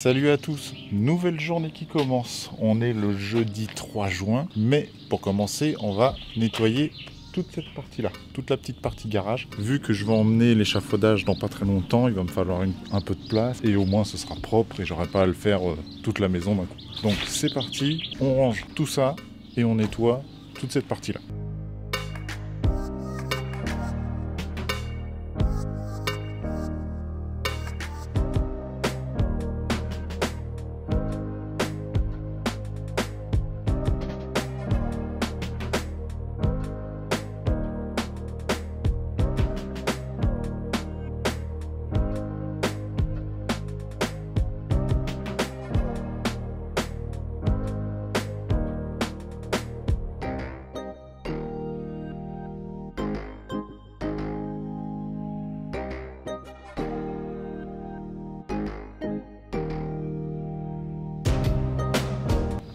Salut à tous, nouvelle journée qui commence. On est le jeudi 3 juin, mais pour commencer, on va nettoyer toute cette partie-là, toute la petite partie garage. Vu que je vais emmener l'échafaudage dans pas très longtemps, il va me falloir un peu de place et au moins ce sera propre et j'aurai pas à le faire toute la maison d'un coup. Donc c'est parti, on range tout ça et on nettoie toute cette partie-là.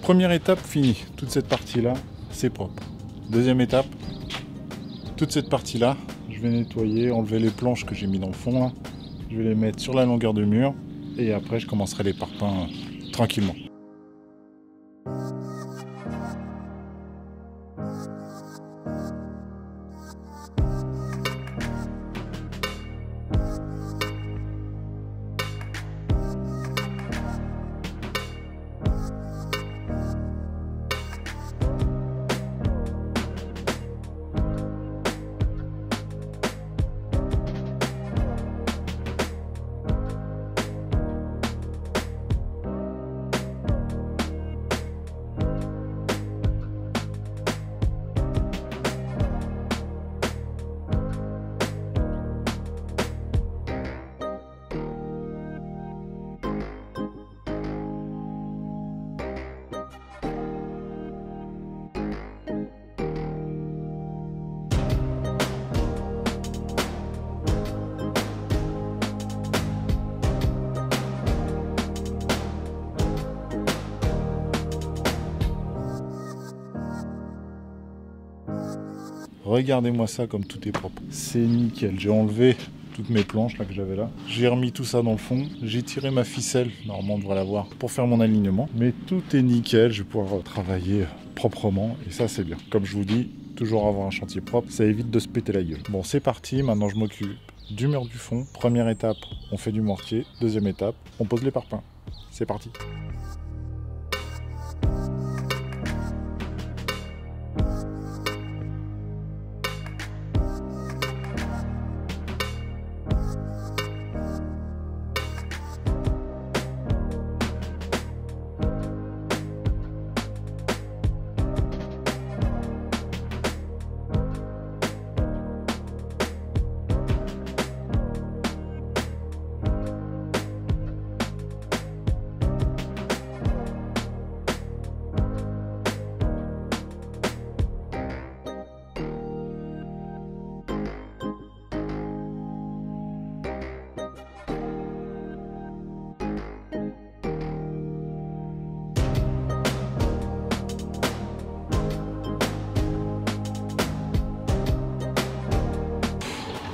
Première étape finie, toute cette partie-là, c'est propre. Deuxième étape, toute cette partie-là, je vais nettoyer, enlever les planches que j'ai mis dans le fond là. Je vais les mettre sur la longueur de mur et après je commencerai les parpaings tranquillement. Regardez-moi ça comme tout est propre. C'est nickel. J'ai enlevé toutes mes planches là que j'avais là. J'ai remis tout ça dans le fond. J'ai tiré ma ficelle, normalement on devrait la voir, pour faire mon alignement. Mais tout est nickel. Je vais pouvoir travailler proprement et ça c'est bien. Comme je vous dis, toujours avoir un chantier propre, ça évite de se péter la gueule. Bon, c'est parti. Maintenant je m'occupe du mur du fond. Première étape, on fait du mortier. Deuxième étape, on pose les parpaings. C'est parti.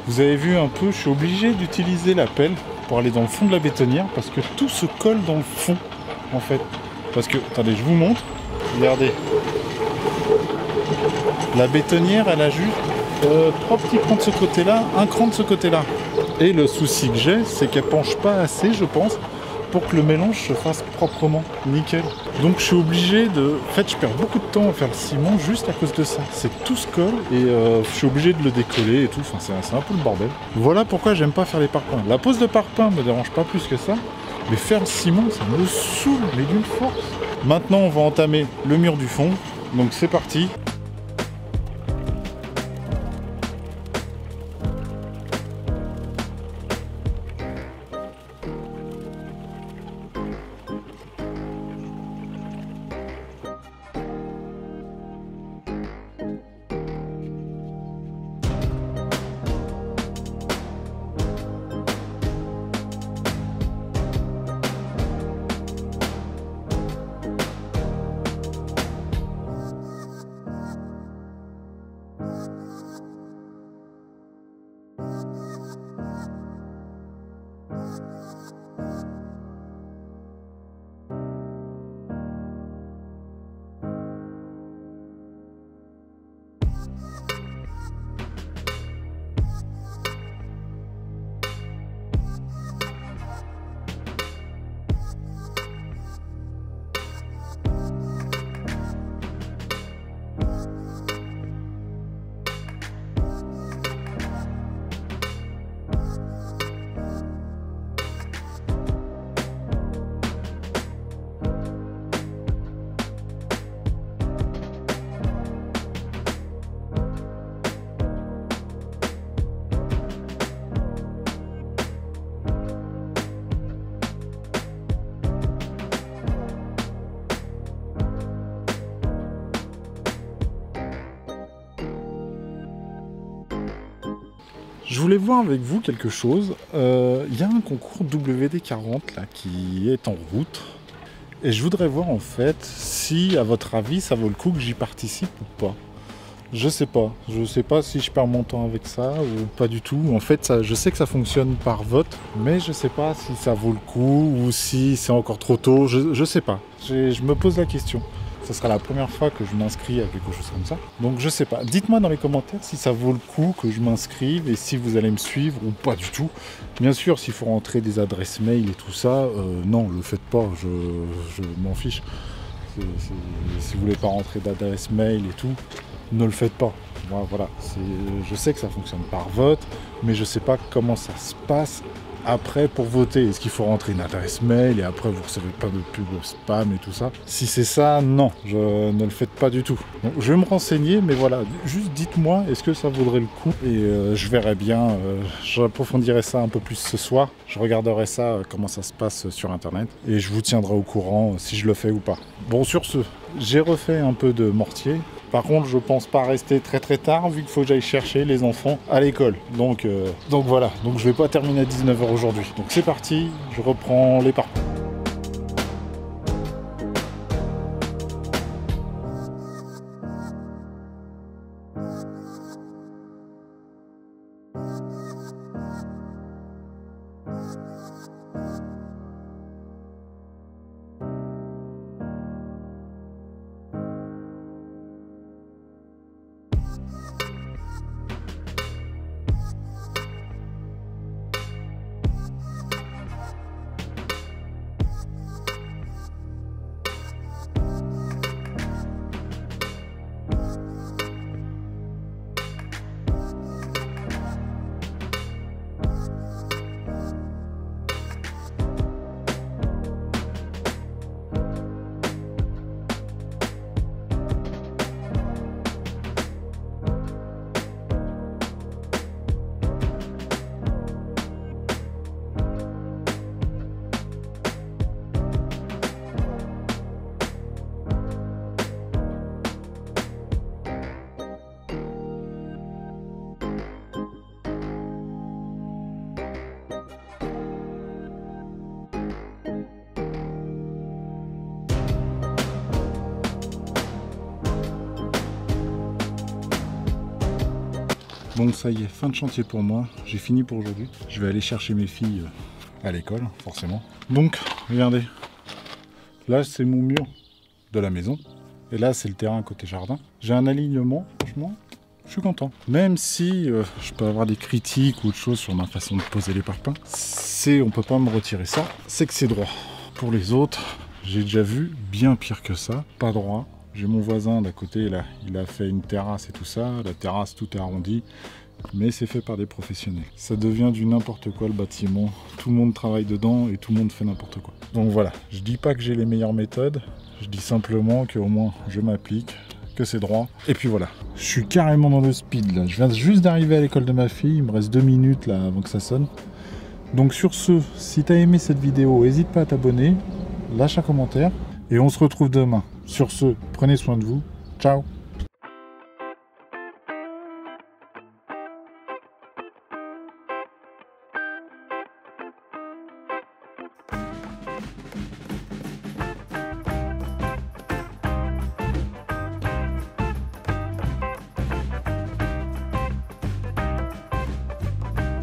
Vous avez vu un peu, je suis obligé d'utiliser la pelle pour aller dans le fond de la bétonnière parce que tout se colle dans le fond en fait. Parce que, attendez, je vous montre, regardez. La bétonnière, elle a juste 3 petits crans de ce côté-là, un cran de ce côté-là. Et le souci que j'ai, c'est qu'elle penche pas assez, je pense, pour que le mélange se fasse proprement, nickel. Donc je suis obligé de... En fait, je perds beaucoup de temps à faire le ciment juste à cause de ça. C'est que tout se colle et je suis obligé de le décoller et tout. Enfin, c'est un peu le bordel. Voilà pourquoi j'aime pas faire les parpaings. La pose de parpaing me dérange pas plus que ça, mais faire le ciment, ça me saoule, mais d'une force. Maintenant, on va entamer le mur du fond. Donc c'est parti. Je voulais voir avec vous quelque chose. Il y a un concours WD-40 là qui est en route. Et je voudrais voir en fait si, à votre avis, ça vaut le coup que j'y participe ou pas. Je sais pas si je perds mon temps avec ça ou pas du tout. En fait, ça, je sais que ça fonctionne par vote, mais je sais pas si ça vaut le coup ou si c'est encore trop tôt. Je sais pas. Je me pose la question. Ce sera la première fois que je m'inscris à quelque chose comme ça. Donc je sais pas. Dites-moi dans les commentaires si ça vaut le coup que je m'inscrive et si vous allez me suivre ou pas du tout. Bien sûr, s'il faut rentrer des adresses mail et tout ça, non, le faites pas. Je m'en fiche. Si vous voulez pas rentrer d'adresse mail et tout, ne le faites pas. Voilà. Je sais que ça fonctionne par vote, mais je sais pas comment ça se passe après pour voter. Est-ce qu'il faut rentrer une adresse mail et après vous recevez pas de pub spam et tout ça? Si c'est ça, non, ne le faites pas du tout. Donc, je vais me renseigner, mais voilà, juste dites-moi, est-ce que ça vaudrait le coup? Et je verrai bien, j'approfondirai ça un peu plus ce soir. Je regarderai ça, comment ça se passe sur internet, et je vous tiendrai au courant si je le fais ou pas. Bon, sur ce, j'ai refait un peu de mortier. Par contre, je pense pas rester très tard vu qu'il faut que j'aille chercher les enfants à l'école. Donc voilà, donc je vais pas terminer à 19 h aujourd'hui. Donc c'est parti, je reprends les parcours. Bon, ça y est, fin de chantier pour moi. J'ai fini pour aujourd'hui. Je vais aller chercher mes filles à l'école, forcément. Donc, regardez. Là, c'est mon mur de la maison. Et là, c'est le terrain côté jardin. J'ai un alignement, franchement, je suis content. Même si je peux avoir des critiques ou autre chose sur ma façon de poser les parpaings, on peut pas me retirer ça, c'est que c'est droit. Pour les autres, j'ai déjà vu bien pire que ça. Pas droit. J'ai mon voisin d'à côté, là, il a fait une terrasse et tout ça. La terrasse, tout est arrondi, mais c'est fait par des professionnels. Ça devient du n'importe quoi le bâtiment. Tout le monde travaille dedans et tout le monde fait n'importe quoi. Donc voilà, je dis pas que j'ai les meilleures méthodes. Je dis simplement qu'au moins je m'applique, que c'est droit. Et puis voilà, je suis carrément dans le speed là. Je viens juste d'arriver à l'école de ma fille. Il me reste 2 minutes là avant que ça sonne. Donc sur ce, si tu as aimé cette vidéo, n'hésite pas à t'abonner, lâche un commentaire et on se retrouve demain. Sur ce, prenez soin de vous. Ciao!